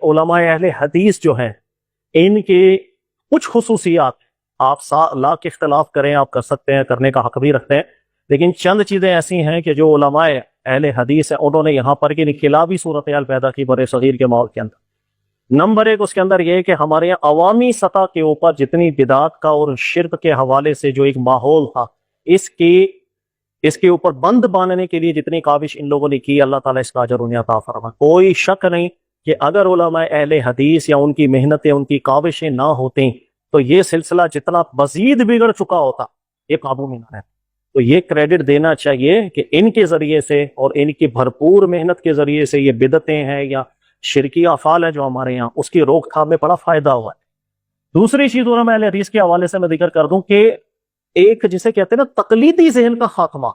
علماء اہل حدیث جو ہیں ان کے کچھ خصوصیات آپ لاکھ اختلاف کریں، آپ کر سکتے ہیں، کرنے کا حق بھی رکھتے ہیں، لیکن چند چیزیں ایسی ہیں کہ جو علماء اہل حدیث ہیں انہوں نے یہاں پر کی انقلابی صورتحال پیدا کی بر صغیر کے ماحول کے اندر۔ نمبر ایک اس کے اندر یہ کہ ہمارے یہاں عوامی سطح کے اوپر جتنی بدعات کا اور شرک کے حوالے سے جو ایک ماحول تھا، اس کے اوپر بند باندھنے کے لیے جتنی کاوش ان لوگوں نے کی، اللہ تعالیٰ اس کا اجر انہیں عطا فرمائے۔ کوئی شک نہیں کہ اگر علماء اہل حدیث یا ان کی محنتیں، ان کی کاوشیں نہ ہوتیں تو یہ سلسلہ جتنا مزید بگڑ چکا ہوتا، یہ قابو میں نہ رہتا۔ تو یہ کریڈٹ دینا چاہیے کہ ان کے ذریعے سے اور ان کی بھرپور محنت کے ذریعے سے یہ بدعتیں ہیں یا شرکی افعال ہے جو ہمارے یہاں، اس کی روک تھام میں بڑا فائدہ ہوا ہے۔ دوسری چیز علماء اہل حدیث کے حوالے سے میں ذکر کر دوں کہ ایک جسے کہتے ہیں نا تقلیدی ذہن کا خاتمہ،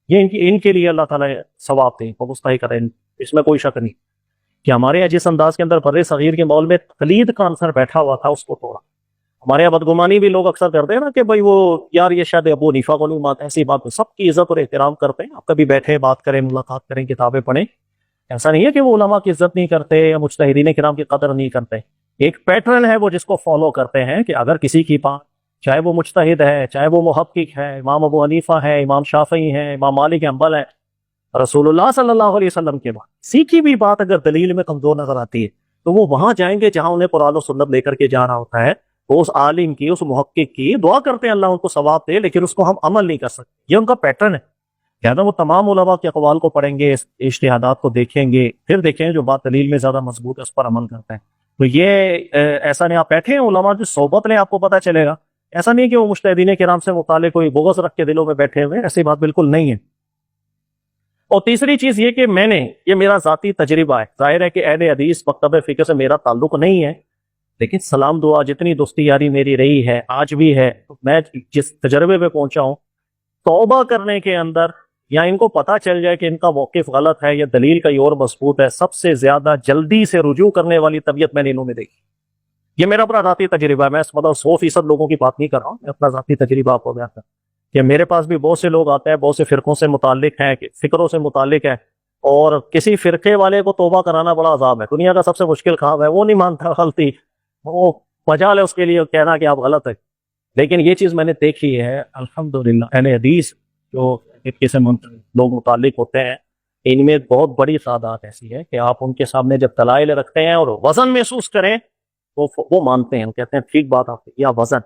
یہ ان کے لیے اللہ تعالیٰ ثواب دیں اور مستحق کریں، اس میں کوئی شک نہیں کہ ہمارے یہاں جس انداز کے اندر بر صغیر کے ماحول میں تقلید کا عنصر بیٹھا ہوا تھا اس کو توڑا۔ ہمارے یہاں بدگمانی بھی لوگ اکثر کرتے ہیں نا کہ بھائی وہ یار یہ شاید ابو حنیفہ کو نہیں مانتے، ایسی بات، سب کی عزت اور احترام کرتے ہیں، آپ کبھی بیٹھے بات کریں، ملاقات کریں، کتابیں پڑھیں، ایسا نہیں ہے کہ وہ علماء کی عزت نہیں کرتے یا مجتہدین کرام کی قدر نہیں کرتے۔ ایک پیٹرن ہے وہ جس کو فالو کرتے ہیں کہ اگر کسی کی بات، چاہے وہ مجتہد ہے، چاہے وہ محقق ہے، امام ابو حنیفہ ہے، امام شافعی ہے، امام مالک حنبل ہے، رسول اللہ صلی اللہ علیہ وسلم کے بعد سیکھی بھی بات اگر دلیل میں کمزور نظر آتی ہے تو وہ وہاں جائیں گے جہاں انہیں قرآن و سنت لے کر کے جانا ہوتا ہے، وہ اس عالم کی، اس محقق کی دعا کرتے ہیں اللہ ان کو ثواب دے، لیکن اس کو ہم عمل نہیں کر سکتے، یہ ان کا پیٹرن ہے۔ کہنا وہ تمام علماء کے اقوال کو پڑھیں گے، اجتہادات کو دیکھیں گے، پھر دیکھیں جو بات دلیل میں زیادہ مضبوط ہے اس پر عمل کرتے ہیں۔ تو یہ ایسا نہیں، آپ بیٹھے ہیں علماء جو صحبت لیں آپ کو پتہ چلے گا، ایسا نہیں کہ وہ مجتہدین کرام سے متعلق کوئی بغض رکھ کے دلوں میں بیٹھے ہوئے، ایسی بات بالکل نہیں ہے۔ اور تیسری چیز یہ کہ یہ میرا ذاتی تجربہ ہے، ظاہر ہے کہ اہل حدیث مکتب فقہ سے میرا تعلق نہیں ہے، لیکن سلام دعا جتنی دوستی یاری میری رہی ہے آج بھی ہے، میں جس تجربے پہ پہنچا ہوں، توبہ کرنے کے اندر یا ان کو پتہ چل جائے کہ ان کا موقف غلط ہے یا دلیل کہیں اور مضبوط ہے، سب سے زیادہ جلدی سے رجوع کرنے والی طبیعت میں نے انہوں میں دیکھی۔ یہ میرا اپنا ذاتی تجربہ ہے، میں 100% لوگوں کی بات نہیں کر رہا ہوں، میں اپنا ذاتی تجربہ آپ کو بیان کر رہا ہوں کہ میرے پاس بھی بہت سے لوگ آتے ہیں، بہت سے فرقوں سے متعلق ہیں، فکروں سے متعلق ہیں، اور کسی فرقے والے کو توبہ کرانا بڑا عذاب ہے، دنیا کا سب سے مشکل کام ہے، وہ نہیں مانتا غلطی، وہ مجال ہے اس کے لیے کہنا کہ آپ غلط ہے۔ لیکن یہ چیز میں نے دیکھی ہے الحمدللہ، اہل حدیث جو فرقے سے لوگ متعلق ہوتے ہیں ان میں بہت بڑی تعداد ایسی ہے کہ آپ ان کے سامنے جب دلائل رکھتے ہیں اور وزن محسوس کریں وہ مانتے ہیں، وہ کہتے ہیں ٹھیک بات آپ یا وزن۔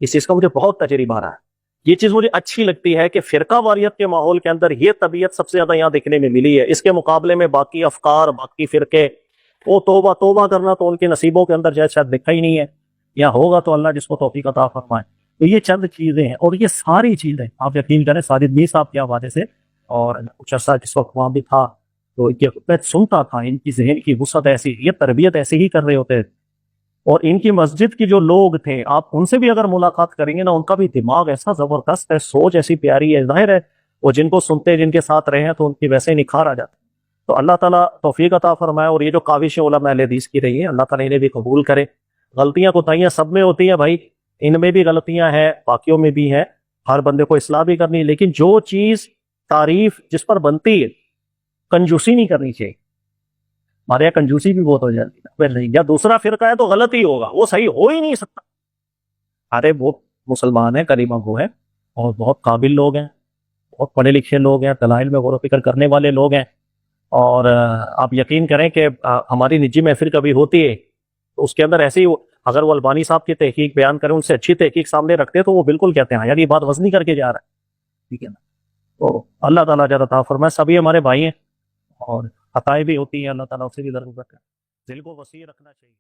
اس چیز کا مجھے بہت تجربہ رہا ہے، یہ چیز مجھے اچھی لگتی ہے کہ فرقہ واریت کے ماحول کے اندر یہ طبیعت سب سے زیادہ یہاں دیکھنے میں ملی ہے۔ اس کے مقابلے میں باقی افکار، باقی فرقے، وہ توبہ کرنا تو ان کے نصیبوں کے اندر شاید لکھا ہی نہیں ہے، یا ہوگا تو اللہ جس کو توفیق عطا فرمائے۔ تو یہ چند چیزیں ہیں، اور یہ ساری چیزیں آپ یقین کریں ساجد میر صاحب کے حوالے سے، اور کچھ عرصہ جس وقت وہاں بھی تھا تو میں سنتا تھا ان کی ذہن کی وسعت ایسی، یہ تربیت ایسے ہی کر رہے ہوتے تھے، اور ان کی مسجد کے جو لوگ تھے آپ ان سے بھی اگر ملاقات کریں گے نا، ان کا بھی دماغ ایسا زبردست ہے، سوچ ایسی پیاری ہے، ظاہر ہے وہ جن کو سنتے جن کے ساتھ رہے ہیں تو ان کی ویسے ہی نکھار آ جاتا ہے۔ تو اللہ تعالیٰ توفیق عطا فرمائے، اور یہ جو کاوش علماء اہل حدیث کی رہی ہے اللہ تعالیٰ انہیں بھی قبول کرے۔ غلطیاں کوتاہیاں سب میں ہوتی ہیں بھائی، ان میں بھی غلطیاں ہیں، باقیوں میں بھی ہیں، ہر بندے کو اصلاح بھی کرنی ہے، لیکن جو چیز تعریف جس پر بنتی ہے کنجوسی نہیں کرنی چاہیے۔ ہمارے یہاں کنجوسی بھی بہت ہو جاتی ہے، نہیں یا دوسرا فرقہ ہے تو غلط ہی ہوگا، وہ صحیح ہو ہی نہیں سکتا۔ ارے وہ مسلمان ہیں، کلمہ گو ہیں، اور بہت قابل لوگ ہیں، بہت پڑھے لکھے لوگ ہیں، دلائل میں غور و فکر کرنے والے لوگ ہیں، اور آپ یقین کریں کہ ہماری نجی محفل کبھی ہوتی ہے تو اس کے اندر ایسی اگر وہ البانی صاحب کی تحقیق بیان کریں، ان سے اچھی تحقیق سامنے رکھتے تو وہ بالکل کہتے ہیں یار یہ بات وزنی کر کے جا رہا ہے، ٹھیک ہے نا۔ تو اللہ تعالیٰ اجر عطا فرمائے، سبھی ہمارے بھائی ہیں، اور خطائیں بھی ہوتی ہیں، اللہ تعالیٰ اسے بھی درگزر کرے، دل کو وسیع رکھنا چاہیے۔